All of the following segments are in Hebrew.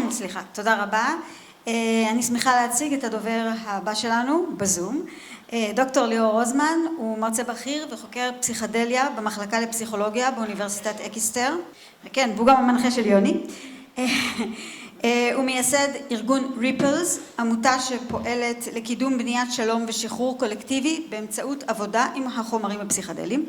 סליחה, תודה רבה. אני שמחה להציג את הדובר הבא שלנו בזום. דוקטור ליאור רוזמן הוא מרצה בכיר וחוקר פסיכדליה במחלקה לפסיכולוגיה באוניברסיטת אקיסטר. כן, והוא גם המנחה של יוני. הוא מייסד ארגון ריפלס, עמותה שפועלת לקידום בניית שלום ושחרור קולקטיבי באמצעות עבודה עם החומרים הפסיכדליים.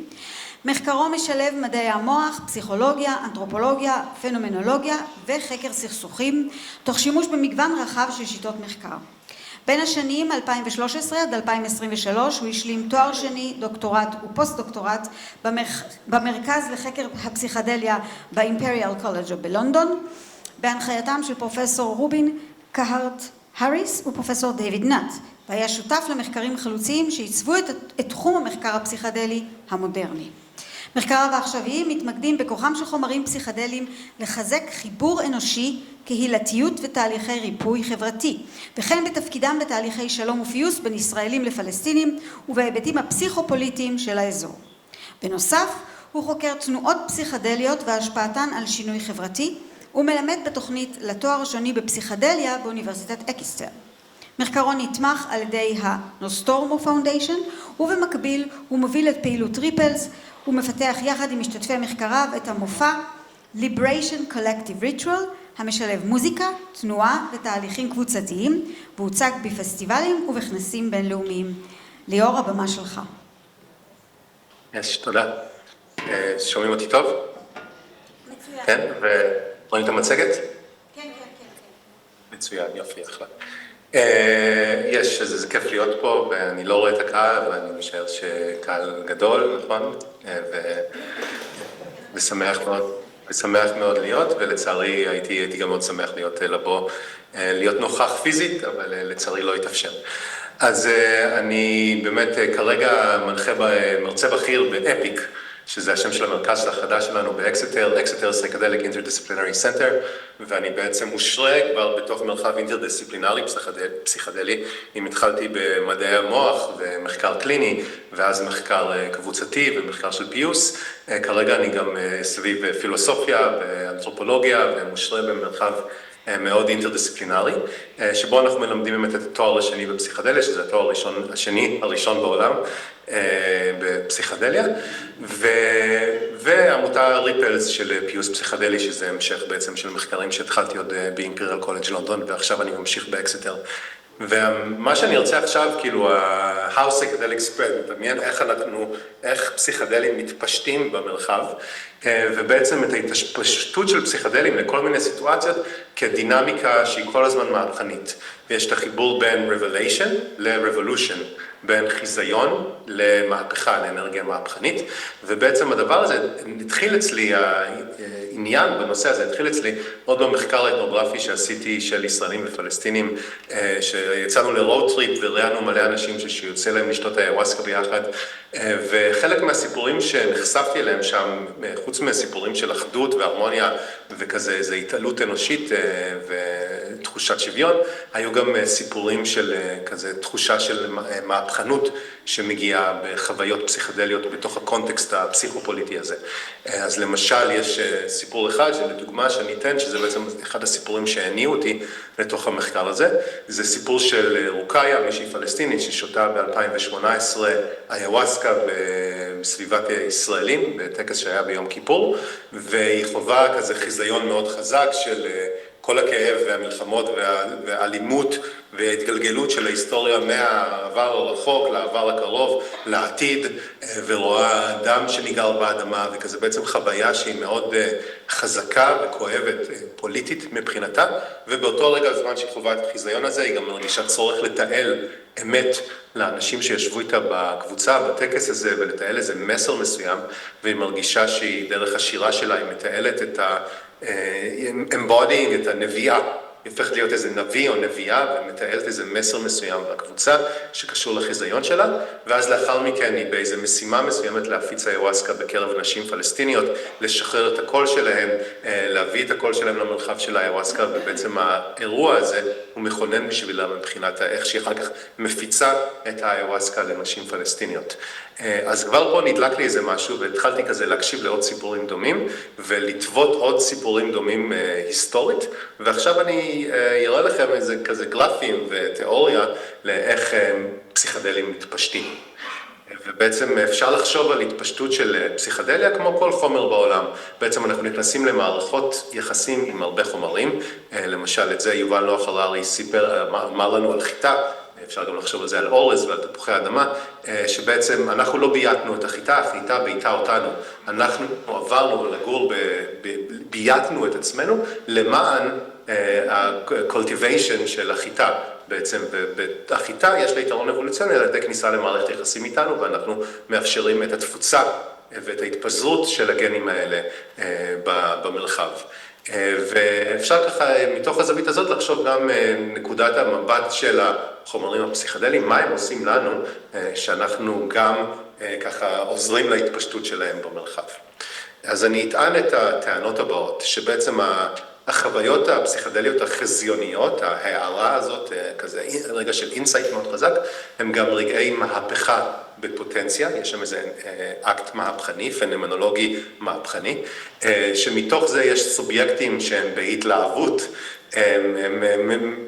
מחקרו משלב מדעי המוח, פסיכולוגיה, אנתרופולוגיה, פנומנולוגיה וחקר סכסוכים, תוך שימוש במגוון רחב של שיטות מחקר. בין השנים 2013 עד 2023 הוא השלים תואר שני, דוקטורט ופוסט-דוקטורט במרכז לחקר הפסיכדליה באימפריאל קולג' בלונדון, בהנחייתם של פרופסור רובין קהרט האריס ופרופסור דיוויד נאט, והיה שותף למחקרים חלוציים שעיצבו את תחום המחקר הפסיכדלי המודרני. מחקריו העכשוויים מתמקדים בכוחם של חומרים פסיכדליים לחזק חיבור אנושי, קהילתיות ותהליכי ריפוי חברתי, וכן בתפקידם בתהליכי שלום ופיוס בין ישראלים לפלסטינים ובהיבטים הפסיכופוליטיים של האזור. בנוסף, הוא חוקר תנועות פסיכדליות והשפעתן על שינוי חברתי, ומלמד בתוכנית לתואר השני בפסיכדליה באוניברסיטת אקיסטר. מחקרו נתמך על ידי הנוסטורמו פאונדיישן, ובמקביל הוא מוביל את פעילות ריפלס, הוא מפתח יחד עם משתתפי מחקריו את המופע Liberation Collective Ritual, המשלב מוזיקה, תנועה ותהליכים קבוצתיים, והוצג בפסטיבלים ובכנסים בינלאומיים. ליאור, הבמה שלך. תודה. שומעים אותי טוב? מצוין. כן, ורואים את המצגת? כן, כן, כן. מצוין, יופי, אחלה. זה כיף להיות פה, ואני לא רואה את הקהל, אבל אני משער שקהל גדול, נכון? ושמח מאוד להיות, ולצערי הייתי גם מאוד שמח להיות נוכח פיזית, אבל לצערי לא התאפשר. אז אני באמת כרגע מרצה בכיר באפיק, שזה השם של המרכז החדש שלנו באקסטר, אקסטר Psychedelic Interdisciplinary Center, ואני בעצם מושרה כבר בתוך מרחב אינטרדיסציפלינרי פסיכדלי. אם התחלתי במדעי המוח ומחקר קליני, ואז מחקר קבוצתי ומחקר של פיוס, כרגע אני גם סביב פילוסופיה ואנתרופולוגיה ומושרה במרחב מאוד אינטרדיסציפלינרי, שבו אנחנו מלמדים באמת את התואר השני בפסיכדליה, שזה התואר הראשון בעולם בפסיכדליה, ועמותה ריפלס של פיוס פסיכדלי, שזה המשך בעצם של מחקרים שהתחלתי עוד באימפריאל קולג' לונדון, ועכשיו אני ממשיך באקסטר. ומה שאני ארצה עכשיו, כאילו, how psychedelic spread, מדמיין איך פסיכדלים מתפשטים במרחב, ובעצם את ההתפשטות של פסיכדלים לכל מיני סיטואציות כדינמיקה שהיא כל הזמן מהפכנית. ויש את החיבור בין revelation ל-revolution, בין חיזיון למהפכה, לאנרגיה מהפכנית, ובעצם הדבר הזה התחיל אצלי, העניין בנושא הזה התחיל אצלי עוד במחקר האתנוגרפי שעשיתי של ישראלים ופלסטינים, שיצאנו לרוד טריפ וראינו מלא אנשים שיוצא להם לשתות ayahuasca ביחד, וחלק מהסיפורים שנחשפתי אליהם שם, חוץ מהסיפורים של אחדות והרמוניה וכזה, איזו התעלות אנושית ותחושת שוויון, היו גם סיפורים של כזה תחושה של מהפכנות שמגיעה בחוויות פסיכדליות בתוך הקונטקסט הפסיכופוליטי הזה. אז למשל יש סיפור אחד שלדוגמה שאני אתן, שזה בעצם אחד הסיפורים שהניעו אותי לתוך המחקר הזה, זה סיפור של רוקאיה, מישהי פלסטינית ששותה ב-2018 ayahuasca בסביבת ישראלים, בטקס שהיה ביום כיפור, והיא חווה כזה חיזיון מאוד חזק של כל הכאב והמלחמות והאלימות וההתגלגלות של ההיסטוריה מהעבר הרחוק לעבר הקרוב, לעתיד, ורואה דם שניגר באדמה, וכזה בעצם חוויה שהיא מאוד חזקה וכואבת פוליטית מבחינתה, ובאותו רגע הזמן שהיא חווה את החיזיון הזה, היא גם מרגישה צורך לתעל אמת לאנשים שישבו איתה בקבוצה, בטקס הזה, ולתעל איזה מסר מסוים, והיא מרגישה שהיא דרך השירה שלה, היא מתעלת את embodying את הנביאה היא הופכת להיות איזה נביא או נביאה ומתעלת איזה מסר מסוים לקבוצה שקשור לחיזיון שלה, ואז לאחר מכן היא באיזה משימה מסוימת להפיץ איוואסקה בקרב נשים פלסטיניות, לשחרר את הקול שלהם, להביא את הקול שלהם למרחב של איוואסקה, ובעצם האירוע הזה הוא מכונן בשבילה מבחינת איך שהיא אחר כך מפיצה את האיוואסקה לנשים פלסטיניות. אז כבר פה נדלק לי איזה משהו, והתחלתי כזה להקשיב לעוד סיפורים דומים, ולטוות עוד סיפורים דומים היסטורית, ועכשיו אני אראה לכם איזה כזה גרפים ותיאוריה לאיך פסיכדלים מתפשטים. ובעצם אפשר לחשוב על התפשטות של פסיכדליה כמו כל חומר בעולם. בעצם אנחנו נכנסים למערכות יחסים עם הרבה חומרים, למשל את זה יובל נוח הררי אמר לנו על חיטה, אפשר גם לחשוב על זה על אורז ועל תפוחי אדמה, שבעצם אנחנו לא בייתנו את החיטה, החיטה בייתה אותנו. אנחנו עברנו לגור, בייתנו את עצמנו למען ה-cultivation של החיטה. בעצם בחיטה יש לה יתרון אבולוציוני על ידי כניסה למערכת יחסים איתנו, ואנחנו מאפשרים את התפוצה ואת ההתפזרות של הגנים האלה במרחב. ואפשר ככה מתוך הזווית הזאת לחשוב גם נקודת המבט של החומרים הפסיכדליים, מה הם עושים לנו שאנחנו גם ככה עוזרים להתפשטות שלהם במרחב. אז אני אטען את הטענות הבאות, שבעצם החוויות הפסיכדליות החזיוניות, ההערה הזאת, כזה רגע של אינסייט מאוד חזק, הם גם רגעי מהפכה בפוטנציה, יש שם איזה אקט מהפכני, פנומנולוגי מהפכני, שמתוך זה יש סובייקטים שהם בהתלהבות, הם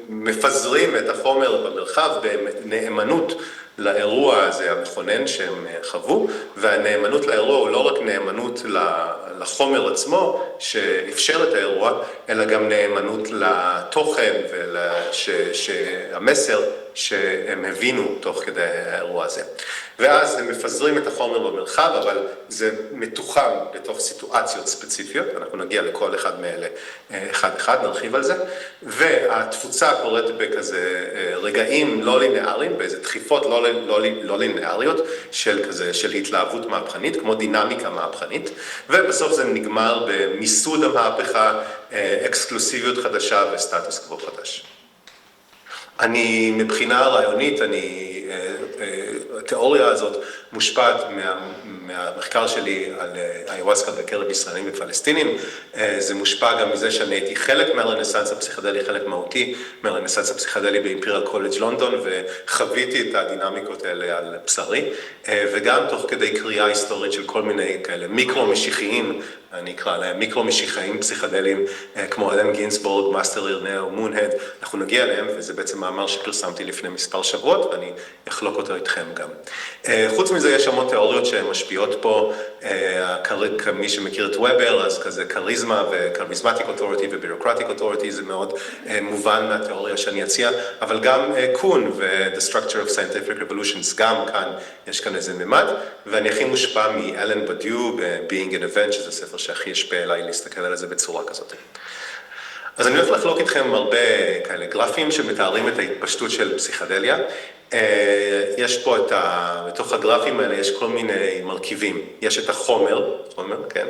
מפזרים את החומר במרחב בנאמנות לאירוע הזה המכונן שהם חוו, והנאמנות לאירוע הוא לא רק נאמנות לחומר עצמו שאפשר את האירוע, אלא גם נאמנות לתוכן והמסר שהם הבינו תוך כדי האירוע הזה. ואז הם מפזרים את החומר במרחב, אבל זה מתוחם לתוך סיטואציות ספציפיות, אנחנו נגיע לכל אחד מאלה אחד, נרחיב על זה, והתפוצה קורית בכזה רגעים לא לינאריים, באיזה דחיפות לא לינאריות של התלהבות מהפכנית, כמו דינמיקה מהפכנית, ובסוף זה נגמר במיסוד המהפכה, אקסקלוסיביות חדשה וסטטוס קוו חדש. מבחינה רעיונית, התיאוריה הזאת מושפעת מהמחקר שלי על איוואסקה בקרב ישראלים ופלסטינים. זה מושפע גם מזה שאני הייתי חלק מהרנסנס הפסיכדלי, חלק מהותי מהרנסנס הפסיכדלי באימפריאל קולג' לונדון, וחוויתי את הדינמיקות האלה על בשרי, וגם תוך כדי קריאה היסטורית של כל מיני כאלה מיקרו-משיחיים, אני אקרא להם מיקרו-משיחיים פסיכדליים, כמו אלן גינסבורג, מאסטר אירנאו, מונהד, אנחנו נגיע אליהם, וזה בעצם מאמר שפרסמתי לפני מספר שבועות, ואני אחלוק אותו איתכם גם. חוץ מזה יש המון תיאוריות שהן משפיעות פה, מי שמכיר את וובר, אז כזה קריזמה וקריזמטיק אוטוריטי ובירוקרטיק אוטוריטי, זה מאוד מובן מהתיאוריה שאני אציע, אבל גם קון ו-The Structure of Scientific Revolutions, גם כאן יש כאן איזה ממד, ואני הכי מושפע מאלן בדיו ב-Being an Event, שזה ספר שהכי השפיע אליי להסתכל על זה בצורה כזאת. אז אני הולך לחלוק איתכם הרבה כאלה גרפים שמתארים את ההתפשטות של פסיכדליה. יש פה בתוך הגרפים האלה יש כל מיני מרכיבים. יש את החומר, כן,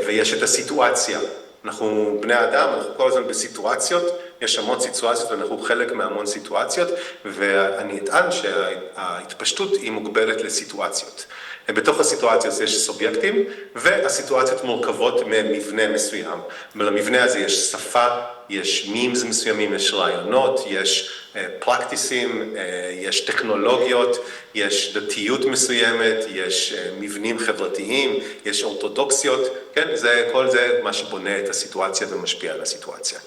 ויש את הסיטואציה. אנחנו בני אדם, אנחנו כל הזמן בסיטואציות, יש המון סיטואציות ואנחנו חלק מהמון סיטואציות, ואני אטען שההתפשטות היא מוגבלת לסיטואציות. בתוך הסיטואציות יש סובייקטים, והסיטואציות מורכבות ממבנה מסוים. ולמבנה הזה יש שפה, יש מימס מסוימים, יש רעיונות, יש פרקטיסים, יש טכנולוגיות, יש דתיות מסוימת, יש מבנים חברתיים, יש אורתודוקסיות, כן? כל זה מה שבונה את הסיטואציה ומשפיע על הסיטואציה.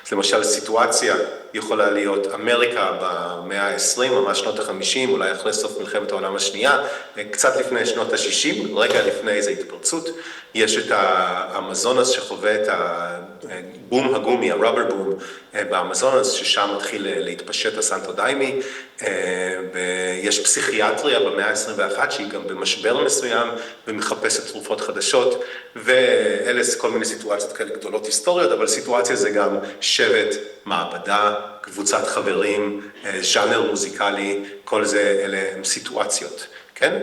אז למשל, סיטואציה יכולה להיות אמריקה במאה ה-20, ממש שנות ה-50, אולי אחרי סוף מלחמת העולם השנייה, קצת לפני שנות ה-60, רגע לפני איזו התפרצות, יש את האמזונס שחווה את הבום הגומי, הרבר בום באמזונס, ששם מתחיל להתפשט הסנטו דיימי, ויש פסיכיאטריה במאה ה-21 שהיא גם במשבר מסוים ומחפשת תרופות חדשות, ואלה כל מיני סיטואציות כאלה גדולות היסטוריות, אבל סיטואציה זה גם שבט, מעבדה, קבוצת חברים, ז'אנר מוזיקלי, כל זה אלה הם סיטואציות, כן?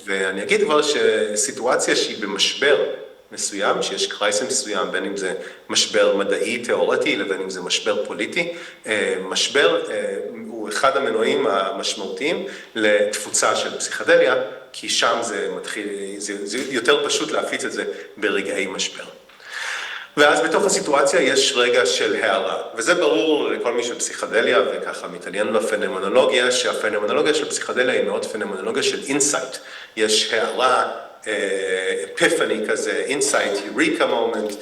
ואני אגיד כבר שסיטואציה שהיא במשבר, מסוים, שיש קרייס מסוים, בין אם זה משבר מדעי תיאורטי לבין אם זה משבר פוליטי. משבר הוא אחד המנועים המשמעותיים לתפוצה של פסיכדליה, כי שם זה מתחיל, זה יותר פשוט להפיץ את זה ברגעי משבר. ואז בתוך הסיטואציה יש רגע של הערה, וזה ברור לכל מי שפסיכדליה וככה מתעניין בפנומנולוגיה, שהפנומנולוגיה של פסיכדליה היא מאוד פנומנולוגיה של אינסייט. יש הערה, אפיפני כזה, אינסייט, יוריקה מומנט,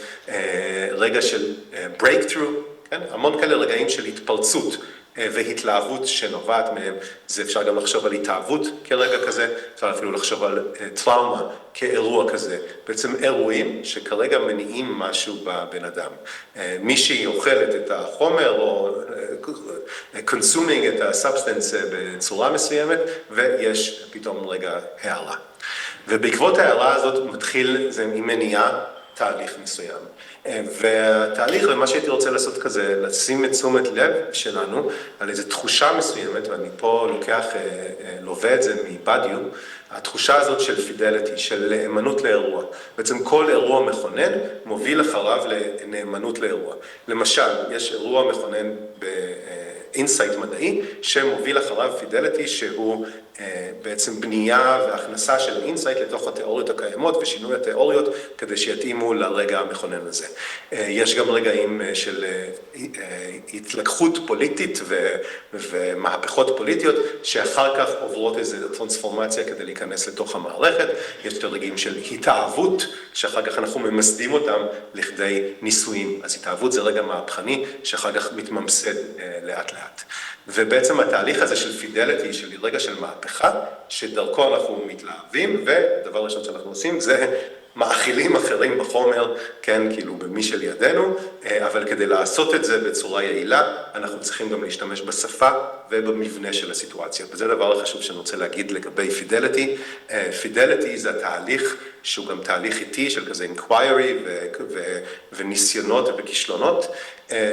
רגע של breakthrough, כן? המון כאלה רגעים של התפרצות והתלהבות שנובעת מהם. זה אפשר גם לחשוב על התאהבות כרגע כזה, אפשר אפילו לחשוב על טראומה כאירוע כזה. בעצם אירועים שכרגע מניעים משהו בבן אדם. מישהי אוכלת את החומר או consuming את הסאבסטנס בצורה מסוימת, ויש פתאום רגע הערה. ובעקבות ההערה הזאת מתחיל, זה מניעה תהליך מסוים. והתהליך, ומה שהייתי רוצה לעשות כזה, לשים את תשומת לב שלנו על איזו תחושה מסוימת, ואני פה לווה את זה מבדיו, התחושה הזאת של פידליטי, של נאמנות לאירוע. בעצם כל אירוע מכונן מוביל אחריו לנאמנות לאירוע. למשל, יש אירוע מכונן באינסייט מדעי, שמוביל אחריו פידליטי, שהוא בעצם בנייה והכנסה של אינסייט לתוך התיאוריות הקיימות ושינוי התיאוריות כדי שיתאימו לרגע המכונן הזה. יש גם רגעים של התלקחות פוליטית ומהפכות פוליטיות שאחר כך עוברות איזו טרנספורמציה כדי להיכנס לתוך המערכת. יש את הרגעים של התאהבות שאחר כך אנחנו ממסדים אותם לכדי ניסויים. אז התאהבות זה רגע מהפכני שאחר כך מתממסד לאט לאט. ובעצם התהליך הזה של פידליטי, של רגע של מהפכה, שדרכו אנחנו מתלהבים, ודבר ראשון שאנחנו עושים זה מאכילים אחרים בחומר, כן, כאילו במי שלידינו, אבל כדי לעשות את זה בצורה יעילה, אנחנו צריכים גם להשתמש בשפה ובמבנה של הסיטואציה. וזה דבר החשוב שאני רוצה להגיד לגבי פידליטי. פידליטי זה התהליך שהוא גם תהליך איטי של כזה inquiry וניסיונות וכישלונות,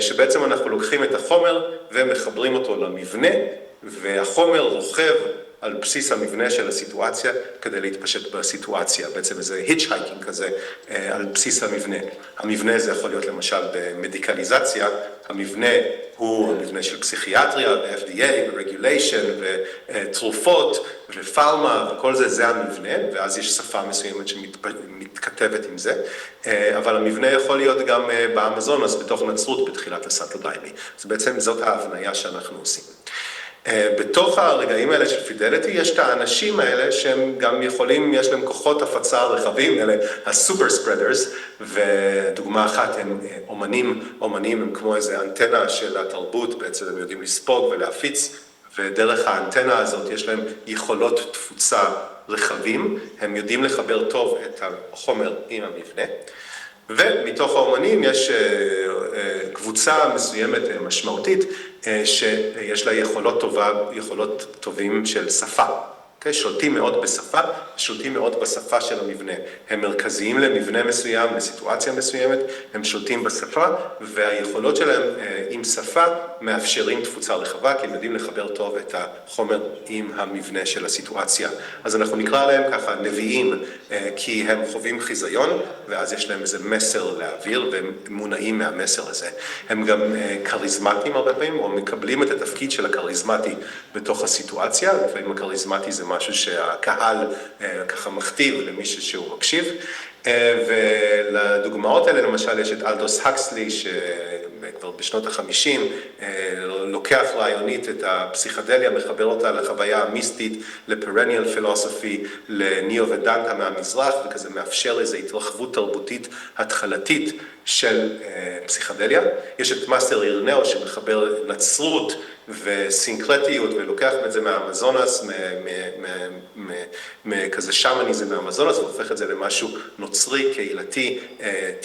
שבעצם אנחנו לוקחים את החומר ומחברים אותו למבנה, והחומר רוכב על בסיס המבנה של הסיטואציה כדי להתפשט בסיטואציה, בעצם איזה היטשהייקינג כזה על בסיס המבנה. המבנה זה יכול להיות למשל במדיקליזציה, המבנה הוא המבנה של פסיכיאטריה, ו-FDA, ו-regulation, ותרופות, ופארמה, וכל זה, זה המבנה, ואז יש שפה מסוימת שמתכתבת עם זה, אבל המבנה יכול להיות גם באמזונס, בתוך נצרות, בתחילת הסאטל דיילי. אז בעצם זאת ההבניה שאנחנו עושים. בתוך הרגעים האלה של פידליטי, יש את האנשים האלה שהם גם יכולים, יש להם כוחות הפצה רחבים, אלה הסופר ספרדרס, ודוגמה אחת הם אומנים הם כמו איזה אנטנה של התרבות, בעצם הם יודעים לספוג ולהפיץ, ודרך האנטנה הזאת יש להם יכולות תפוצה רחבים, הם יודעים לחבר טוב את החומר עם המבנה, ומתוך האומנים יש קבוצה מסוימת משמעותית שיש לה יכולות טובים של שפה. שולטים מאוד בשפה, שולטים מאוד בשפה של המבנה. הם מרכזיים למבנה מסוים, לסיטואציה מסוימת, הם שולטים בשפה, והיכולות שלהם עם שפה מאפשרים תפוצה רחבה, כי הם יודעים לחבר טוב את החומר עם המבנה של הסיטואציה. אז אנחנו נקרא להם ככה נביאים, כי הם חווים חיזיון, ואז יש להם איזה מסר להעביר, והם מונעים מהמסר הזה. הם גם קריזמטיים הרבה פעמים, או מקבלים את התפקיד של הקריזמטי בתוך הסיטואציה, לפעמים הקריזמטי זה משהו שהקהל ככה מכתיב למישהו שהוא מקשיב, ולדוגמאות האלה למשל יש את אלדוס הקסלי שכבר בשנות ה-50 לוקח רעיונית את הפסיכדליה, מחבר אותה לחוויה המיסטית, לפרניאל פילוסופי, לניאו ודנטה מהמזרח, וכזה מאפשר איזו התרחבות תרבותית התחלתית של פסיכדליה. יש את מאסטר אירנאו שמחבר נצרות וסינקרטיות ולוקח את זה מהאמזונס, כזה שמניזם מהאמזונס, והופך את זה למשהו נוצרי, קהילתי,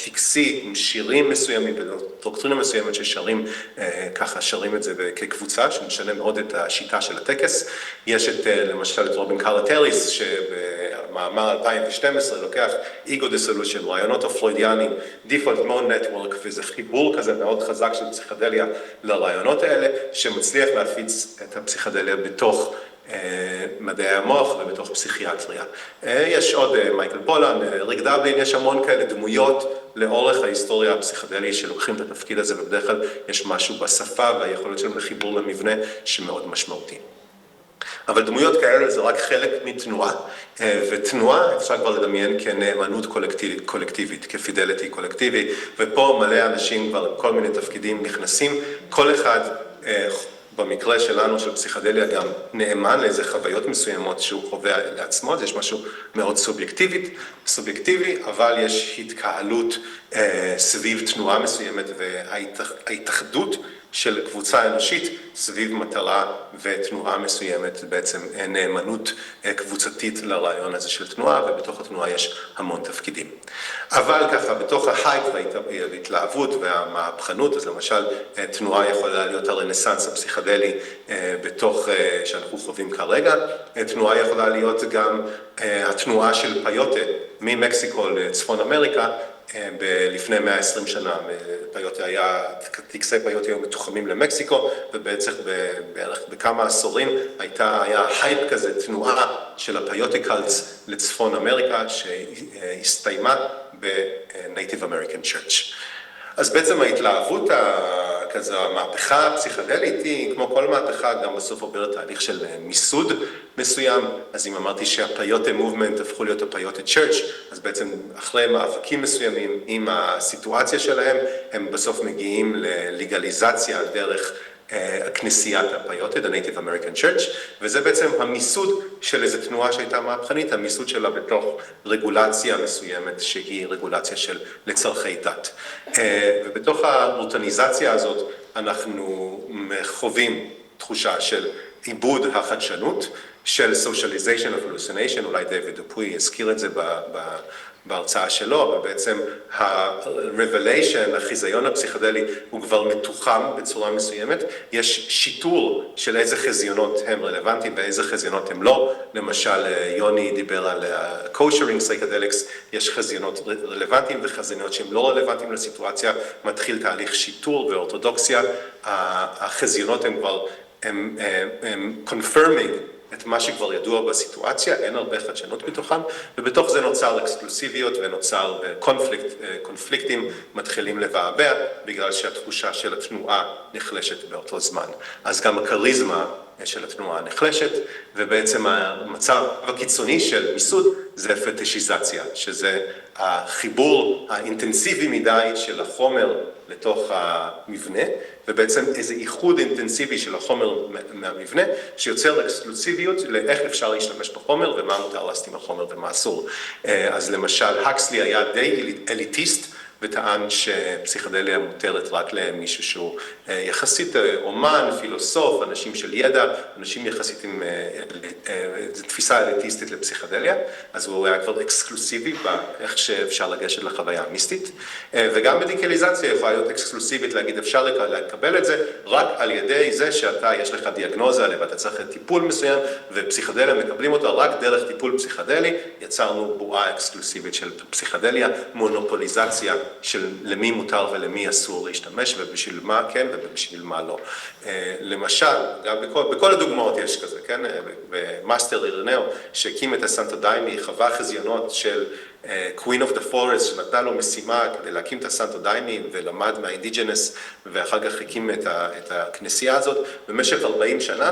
טקסי, עם שירים מסוימים ודוקטרינה מסוימת ששרים, ככה שרים את זה כקבוצה, שמשנה מאוד את השיטה של הטקס. יש את, למשל, את רובין קרלטריס, שבמאמר 2012 לוקח אגו דיסולושן, רעיונות הפלוידיאנים, דיפולט מוד נטוורק, וזה חיבור כזה מאוד חזק של פסיכדליה לרעיונות האלה, שמצליח להפיץ את הפסיכדליה בתוך מדעי המוח ובתוך פסיכיאטריה. יש עוד מייקל פולן, ריק דבלין, יש המון כאלה דמויות לאורך ההיסטוריה הפסיכדלית שלוקחים את התפקיד הזה, ובדרך כלל יש משהו בשפה והיכולת שלהם לחיבור למבנה שמאוד משמעותי. אבל דמויות כאלה זה רק חלק מתנועה, ותנועה אפשר כבר לדמיין כנאמנות קולקטיבית, כפידליטי קולקטיבי, ופה מלא אנשים כבר עם כל מיני תפקידים נכנסים, כל אחד במקרה שלנו של פסיכדליה גם נאמן לאיזה חוויות מסוימות שהוא חווה לעצמו, יש משהו מאוד סובייקטיבי, אבל יש התקהלות סביב תנועה מסוימת, וההתאחדות של קבוצה אנושית סביב מטרה ותנועה מסוימת, בעצם נאמנות קבוצתית לרעיון הזה של תנועה, ובתוך התנועה יש המון תפקידים. אבל ככה, בתוך ההייפ וההתלהבות והמהפכנות, אז למשל תנועה יכולה להיות הרנסנס הפסיכדלי בתוך שאנחנו חווים כרגע, תנועה יכולה להיות גם התנועה של פיוטה ממקסיקו לצפון אמריקה, לפני 120 שנה, טקסי פיוטה היו מתוחמים למקסיקו, ובעצם בערך בכמה עשורים היה הייפ כזה, תנועה של הפיוטיקלס לצפון אמריקה, שהסתיימה ב-Native American Church. אז בעצם ההתלהבות כזה, המהפכה הפסיכדלית היא, כמו כל מהפכה, גם בסוף עוברת תהליך של מיסוד מסוים. אז אם אמרתי שהפיוטה מובמנט הפכו להיות הפיוטה צ'רץ', אז בעצם אחרי מאבקים מסוימים עם הסיטואציה שלהם, הם בסוף מגיעים ללגליזציה דרך הכנסיית הפיוטה, the Native American Church, וזה בעצם המיסוד של איזו תנועה שהייתה מהפכנית, המיסוד שלה בתוך רגולציה מסוימת, שהיא רגולציה של לצרכי דת. ובתוך הרוטניזציה הזאת אנחנו חווים תחושה של עיבוד החדשנות, של socialization of hallucination, אולי דיוויד דופוי הזכיר את זה בהרצאה שלו, אבל בעצם ה-revelation, החיזיון הפסיכדלי, הוא כבר מתוחם בצורה מסוימת. יש שיטור של איזה חזיונות הם רלוונטיים ואיזה חזיונות הם לא. למשל, יוני דיבר על kosher psychedelics, יש חזיונות רלוונטיים וחזיונות שהם לא רלוונטיים לסיטואציה, מתחיל תהליך שיטור ואורתודוקסיה. החזיונות הם כבר, הם confirming את מה שכבר ידוע בסיטואציה, אין הרבה חדשנות בתוכם, ובתוך זה נוצר אקסקלוסיביות ונוצר קונפליקטים מתחילים לבעבע, בגלל שהתחושה של התנועה נחלשת באותו זמן. אז גם הכריזמה של התנועה נחלשת, ובעצם המצב הקיצוני של מיסוד זה פטישיזציה, שזה החיבור האינטנסיבי מדי של החומר לתוך המבנה, ובעצם איזה איחוד אינטנסיבי של החומר מהמבנה, שיוצר אקסקלוסיביות לאיך אפשר להשתמש בחומר, ומה מותר לעשות עם החומר ומה אסור. אז למשל, הקסלי היה די אליטיסט, וטען שפסיכדליה מותרת רק למישהו שהוא יחסית אומן, פילוסוף, אנשים של ידע, אנשים יחסית עם תפיסה אליטיסטית לפסיכדליה, אז הוא היה כבר אקסקלוסיבי באיך שאפשר לגשת לחוויה המיסטית, וגם מדיקליזציה יכולה להיות אקסקלוסיבית, להגיד אפשר לקבל את זה רק על ידי זה שאתה, יש לך דיאגנוזה ואתה צריך טיפול מסוים, ופסיכדליה מקבלים אותה רק דרך טיפול פסיכדלי, יצרנו בועה אקסקלוסיבית של פסיכדליה, מונופוליזציה, של למי מותר ולמי אסור להשתמש, ובשביל מה כן ובשביל מה לא. למשל, גם בכל הדוגמאות יש כזה, כן? במאסטר אירנאו, שהקים את הסנטו דיימי, חווה חזיונות של Queen of the Forest, שנתנה לו משימה כדי להקים את הסנטו דיימי, ולמד מהאינדיג'נס, ואחר כך הקים את הכנסייה הזאת במשך 40 שנה,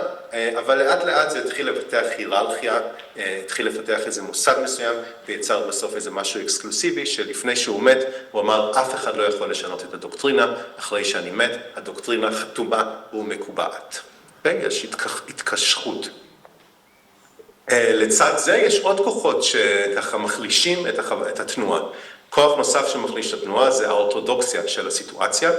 אבל לאט לאט זה התחיל לפתח היררכיה, התחיל לפתח איזה מוסד מסוים, ויצר בסוף איזה משהו אקסקלוסיבי, שלפני שהוא מת, הוא אמר, אף אחד לא יכול לשנות את הדוקטרינה, אחרי שאני מת, הדוקטרינה חתומה ומקובעת. יש התקשרות. לצד זה יש עוד כוחות שככה מחלישים את התנועה. כוח נוסף שמחליש את התנועה זה האורתודוקסיה של הסיטואציה.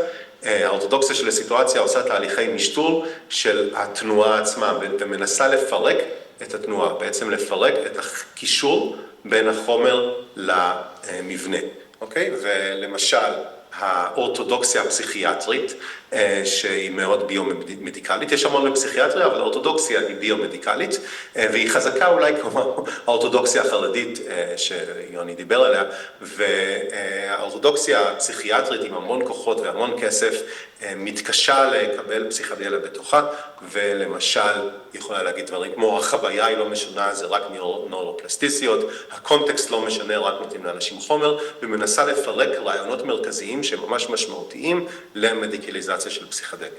האורתודוקסיה של הסיטואציה עושה תהליכי משטור של התנועה עצמה, ומנסה לפרק את התנועה, בעצם לפרק את הקישור בין החומר למבנה. אוקיי? ולמשל, האורתודוקסיה הפסיכיאטרית שהיא מאוד ביומדיקלית. יש המון בפסיכיאטריה, אבל האורתודוקסיה היא ביומדיקלית, והיא חזקה אולי כמו האורתודוקסיה החרדית שיוני דיבר עליה, והאורתודוקסיה הפסיכיאטרית עם המון כוחות והמון כסף, מתקשה לקבל פסיכדליה בתוכה, ולמשל יכולה להגיד דברים כמו החוויה היא לא משנה, זה רק נוירופלסטיסיות, הקונטקסט לא משנה, רק נותנים לאנשים חומר, ומנסה לפרק רעיונות מרכזיים שממש משמעותיים למדיקליזציה של פסיכדליה.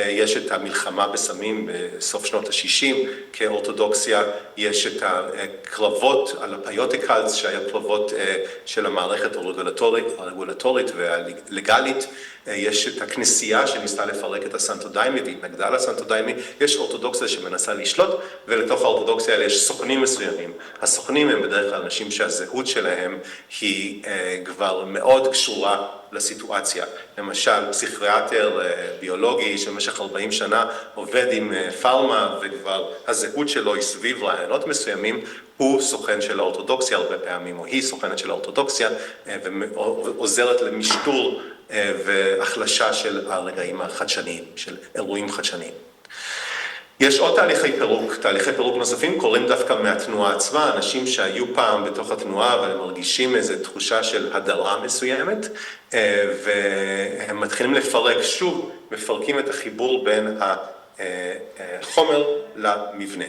יש את המלחמה בסמים בסוף שנות ה-60 כאורתודוקסיה, יש את הקרבות על הפיוטיקלס, שהיה קרבות של המערכת הרגולטורית והלגלית, יש את הכנסייה שניסתה לפרק את הסנטודיימי והתנגדה לסנטודיימי, יש אורתודוקסיה שמנסה לשלוט, ולתוך האורתודוקסיה האלה יש סוכנים מסוימים. הסוכנים הם בדרך כלל אנשים שהזהות שלהם היא כבר מאוד קשורה לסיטואציה. למשל, פסיכיאטר ביולוגי שבמשך 40 שנה עובד עם פארמה, וכבר הזהות שלו היא סביב רעיונות מסוימים, הוא סוכן של האורתודוקסיה הרבה פעמים, או היא סוכנת של האורתודוקסיה, ועוזרת למשטור והחלשה של הרגעים החדשניים, של אירועים חדשניים. יש עוד תהליכי פירוק נוספים, קורים דווקא מהתנועה עצמה, אנשים שהיו פעם בתוך התנועה והם מרגישים איזו תחושה של הדרה מסוימת, והם מתחילים לפרק שוב, מפרקים את החיבור בין החומר למבנה.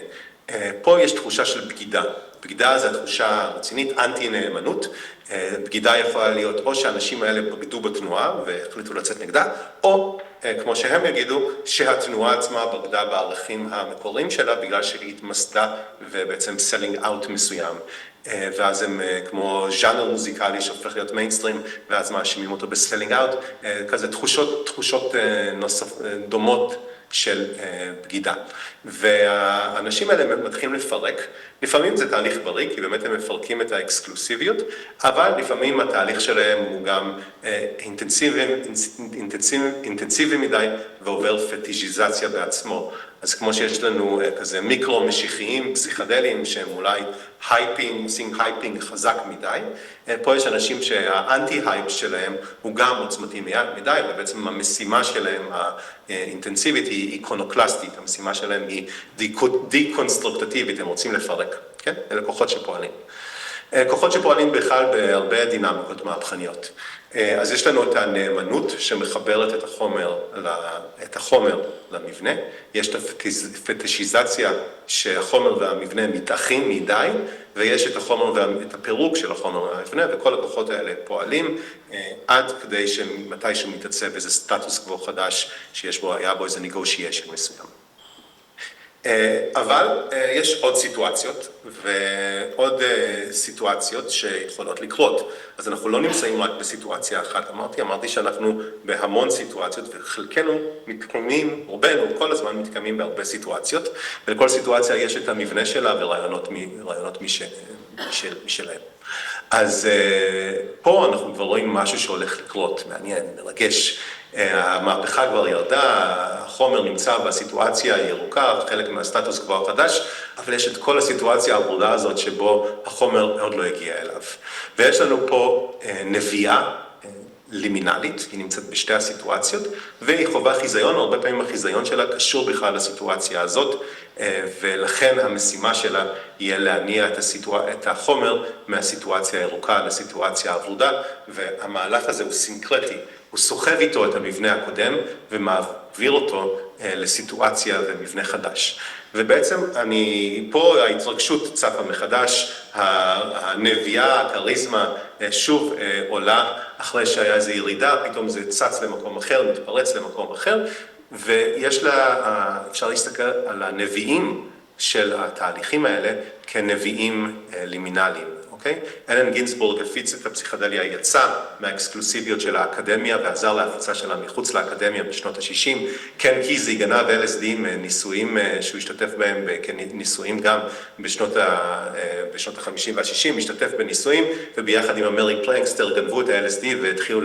פה יש תחושה של בגידה. בגידה זה התחושה רצינית, אנטי-נאמנות. בגידה יכולה להיות או שהאנשים האלה בגדו בתנועה והחליטו לצאת נגדה, או כמו שהם יגידו, שהתנועה עצמה בגדה בערכים המקוריים שלה בגלל שהיא התמסדה ובעצם selling out מסוים. ואז הם כמו ז'אנר מוזיקלי שהופך להיות מיינסטרים, ואז מאשימים אותו בסלינג אאוט, כזה תחושות דומות של בגידה. והאנשים האלה מתחילים לפרק, לפעמים זה תהליך בריא, כי באמת הם מפרקים את האקסקלוסיביות, אבל לפעמים התהליך שלהם הוא גם אינטנסיבי מדי, ועובר פטישיזציה בעצמו. אז כמו שיש לנו כזה מיקרו-משיחיים, פסיכדליים, שהם אולי עושים הייפינג חזק מדי, פה יש אנשים שהאנטי-הייפ שלהם הוא גם עוצמתי מדי, ובעצם המשימה שלהם האינטנסיבית היא איקונוקלסטית, המשימה שלהם היא דיקונסטרוקטטיבית, הם רוצים לפרק, כן? אלה כוחות שפועלים. כוחות שפועלים בכלל בהרבה דינמיקות מהפכניות. אז יש לנו את הנאמנות שמחברת את החומר למבנה, יש את הפטישיזציה שהחומר והמבנה מתאחים מדי, ויש את החומר ואת הפירוק של החומר והמבנה, וכל הכוחות האלה פועלים עד כדי שמתישהו מתעצב איזה סטטוס קוו חדש היה בו איזה negotiation מסוים. אבל יש עוד סיטואציות ועוד סיטואציות שיכולות לקרות. אז אנחנו לא נמצאים רק בסיטואציה אחת. אמרתי שאנחנו בהמון סיטואציות, וחלקנו מתקיימים, רובנו כל הזמן מתקיימים בהרבה סיטואציות, ולכל סיטואציה יש את המבנה שלה ורעיונות משלהם. אז פה אנחנו כבר רואים משהו שהולך לקרות, מעניין, מרגש. המהפכה כבר ירדה, החומר נמצא בסיטואציה הירוקה, חלק מהסטטוס קוו החדש, אבל יש את כל הסיטואציה העבודה הזאת שבו החומר עוד לא הגיע אליו. ויש לנו פה נביאה לימינלית, היא נמצאת בשתי הסיטואציות, והיא חובה חיזיון, הרבה פעמים החיזיון שלה קשור בכלל לסיטואציה הזאת, ולכן המשימה שלה יהיה להניע את החומר מהסיטואציה הירוקה לסיטואציה העבודה, והמהלך הזה הוא סינקרטי, הוא סוחב איתו את המבנה הקודם ומעביר אותו לסיטואציה ומבנה חדש. ובעצם פה ההתרגשות צפה מחדש, הנביאה, הכריזמה שוב עולה אחרי שהיה איזו ירידה, פתאום זה צץ למקום אחר, מתפרץ למקום אחר, ויש לה, אפשר להסתכל על הנביאים של התהליכים האלה כנביאים לימינליים. אלן גינסבורג הפיץ את הפסיכדליה, יצא מהאקסקלוסיביות של האקדמיה ועזר להפיצה שלה מחוץ לאקדמיה בשנות ה-60. קן קיזי גנב LSD ניסויים שהוא השתתף בהם כניסויים גם בשנות ה-50 וה-60, השתתף בניסויים, וביחד עם המרי פלנקסטר גנבו את ה-LSD והתחילו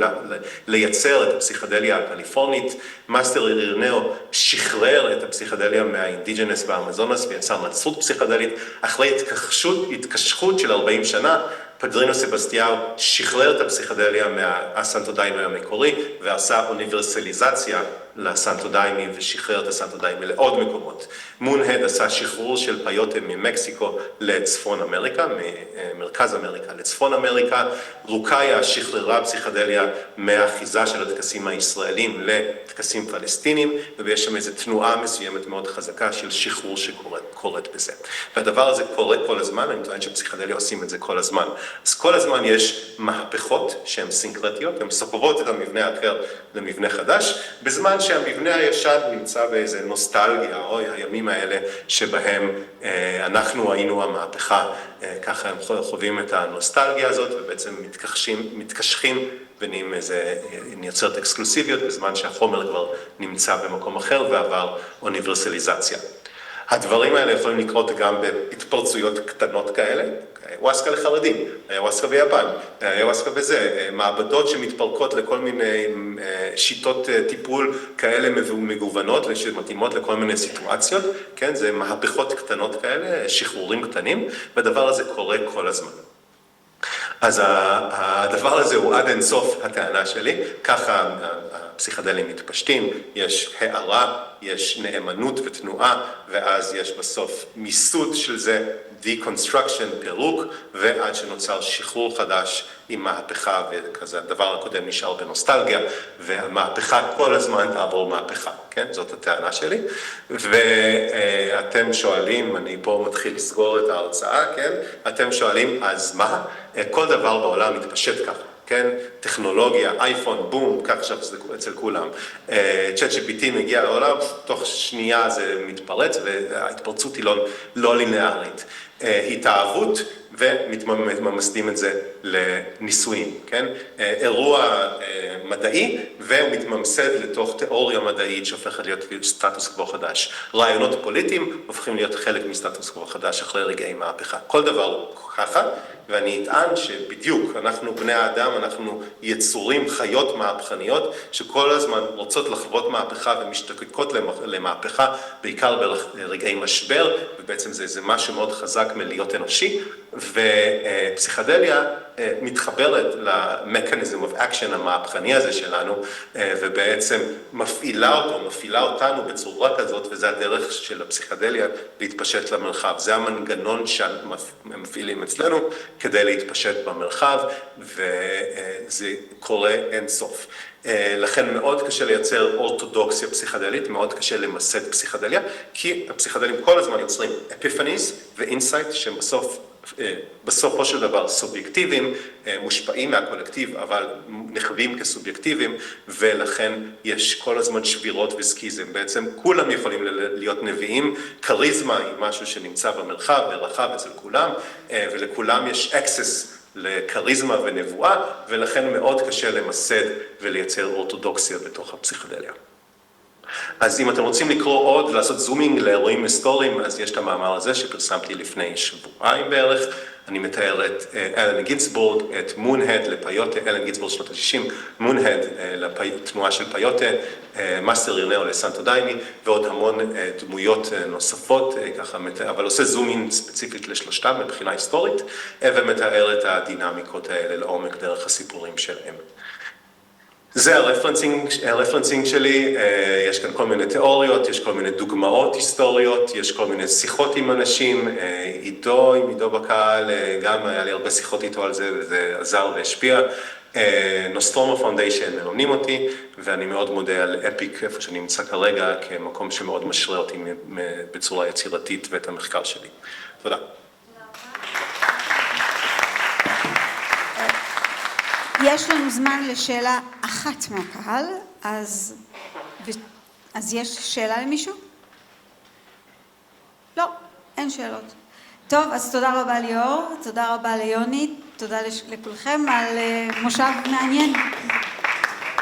לייצר את הפסיכדליה הקליפורנית. מאסטר אירנאו שחרר את הפסיכדליה מהאינדיג'נס באמזונס ויצר נצרות פסיכדלית אחרי התקשרות של 40 שנה, פדרינו סבסטיאו שחרר את הפסיכדליה מהסנטו דיימי המקורי ועשה אוניברסליזציה לסנטו דיימי ושחרר את הסנטו דיימי לעוד מקומות. מון-הד עשה שחרור של פיוטה ממקסיקו לצפון אמריקה, ממרכז אמריקה לצפון אמריקה. רוקאיה שחררה פסיכדליה מהאחיזה של הטקסים הישראלים לטקסים פלסטינים, ויש שם איזו תנועה מסוימת מאוד חזקה של שחרור שקורית בזה. והדבר הזה קורה כל הזמן, אני טוען שפסיכדליה עושים את זה כל הזמן. אז כל הזמן יש מהפכות שהן סינקרטיות, הן סוחבות את המבנה האחר למבנה חדש, בזמן שהמבנה הישן נמצא באיזה נוסטלגיה, או הימים האלה שבהם אנחנו היינו המהפכה, ככה הם חווים את הנוסטלגיה הזאת, ובעצם מתקשחים ונהיים איזה, נייצרת אקסקלוסיביות, בזמן שהחומר כבר נמצא במקום אחר ועבר אוניברסליזציה. הדברים האלה יכולים לקרות גם בהתפרצויות קטנות כאלה, וואסקה לחרדים, וואסקה ביפן, וואסקה בזה, מעבדות שמתפרקות לכל מיני שיטות טיפול כאלה מגוונות, שמתאימות לכל מיני סיטואציות, כן, זה מהפכות קטנות כאלה, שחרורים קטנים, והדבר הזה קורה כל הזמן. אז הדבר הזה הוא עד אינסוף הטענה שלי, ככה הפסיכדלים מתפשטים, יש הערה, יש נאמנות ותנועה, ואז יש בסוף מיסוד של זה, deconstruction, פירוק, ועד שנוצר שחרור חדש עם מהפכה, וכזה הדבר הקודם נשאר בנוסטלגיה, והמהפכה כל הזמן תעבור מהפכה, כן? זאת הטענה שלי. ואתם שואלים, אני פה מתחיל לסגור את ההרצאה, כן? אתם שואלים, אז מה? כל דבר בעולם מתפשט ככה. כן, טכנולוגיה, אייפון, בום, כך עכשיו זה אצל כולם. ChatGPT מגיע לעולם, תוך שנייה זה מתפרץ, וההתפרצות היא לא לינארית. התאהבות, וממסדים את זה לניסויים, כן? אירוע מדעי, והוא מתממסד לתוך תיאוריה מדעית שהופכת להיות סטטוס קוו חדש. רעיונות פוליטיים הופכים להיות חלק מסטטוס קוו חדש אחרי רגעי מהפכה. כל דבר הוא ככה, ואני אטען שבדיוק אנחנו בני האדם, אנחנו יצורים, חיות מהפכניות, שכל הזמן רוצות לחוות מהפכה ומשתוקקות למהפכה, בעיקר ברגעי משבר, ובעצם זה משהו מאוד חזק מלהיות אנושי, ופסיכדליה מתחברת למכניזם of action המהפכני הזה שלנו, ובעצם מפעילה אותנו בצורה כזאת, וזה הדרך של הפסיכדליה להתפשט למרחב. זה המנגנון שמפעילים אצלנו כדי להתפשט במרחב, וזה קורה אין סוף. לכן מאוד קשה לייצר אורתודוקסיה פסיכדלית, מאוד קשה למסד פסיכדליה, כי הפסיכדלים כל הזמן יוצרים אפיפניז ואינסייט שהם בסופו של דבר סובייקטיביים, מושפעים מהקולקטיב, אבל נחווים כסובייקטיביים, ולכן יש כל הזמן שבירות וסקיזם. בעצם כולם יכולים להיות נביאים, קריזמה היא משהו שנמצא במרחב ורחב אצל כולם, ולכולם יש access לקריזמה ונבואה, ולכן מאוד קשה למסד ולייצר אורתודוקסיה בתוך הפסיכדליה. אז אם אתם רוצים לקרוא עוד, לעשות זומינג לאירועים היסטוריים, אז יש את המאמר הזה שפרסמתי לפני שבועיים בערך. אני מתאר את אלן גינסבורג, את מון-הד לפיוטה, אלן גינסבורג שנות ה-60, מון-הד לתנועה של פיוטה, מאסטר אירנאו לסנטו דיימי, ועוד המון דמויות נוספות, ככה, אבל עושה זומינג ספציפית לשלושתם מבחינה היסטורית, ומתאר את הדינמיקות האלה לעומק דרך הסיפורים שלהם. זה הרפרנסינג שלי, יש כאן כל מיני תיאוריות, יש כל מיני דוגמאות היסטוריות, יש כל מיני שיחות עם אנשים, עם עידו בקהל, גם היה לי הרבה שיחות איתו על זה, וזה עזר והשפיע. נוסטרומו פאונדיישן מממנים אותי, ואני מאוד מודה על אפיק, איפה שאני נמצא כרגע, כמקום שמאוד משרה אותי בצורה יצירתית ואת המחקר שלי. תודה. יש לנו זמן לשאלה אחת מהקהל, אז יש שאלה למישהו? לא, אין שאלות. טוב, אז תודה רבה ליאור, תודה רבה ליוני, תודה לכולכם על מושב מעניין.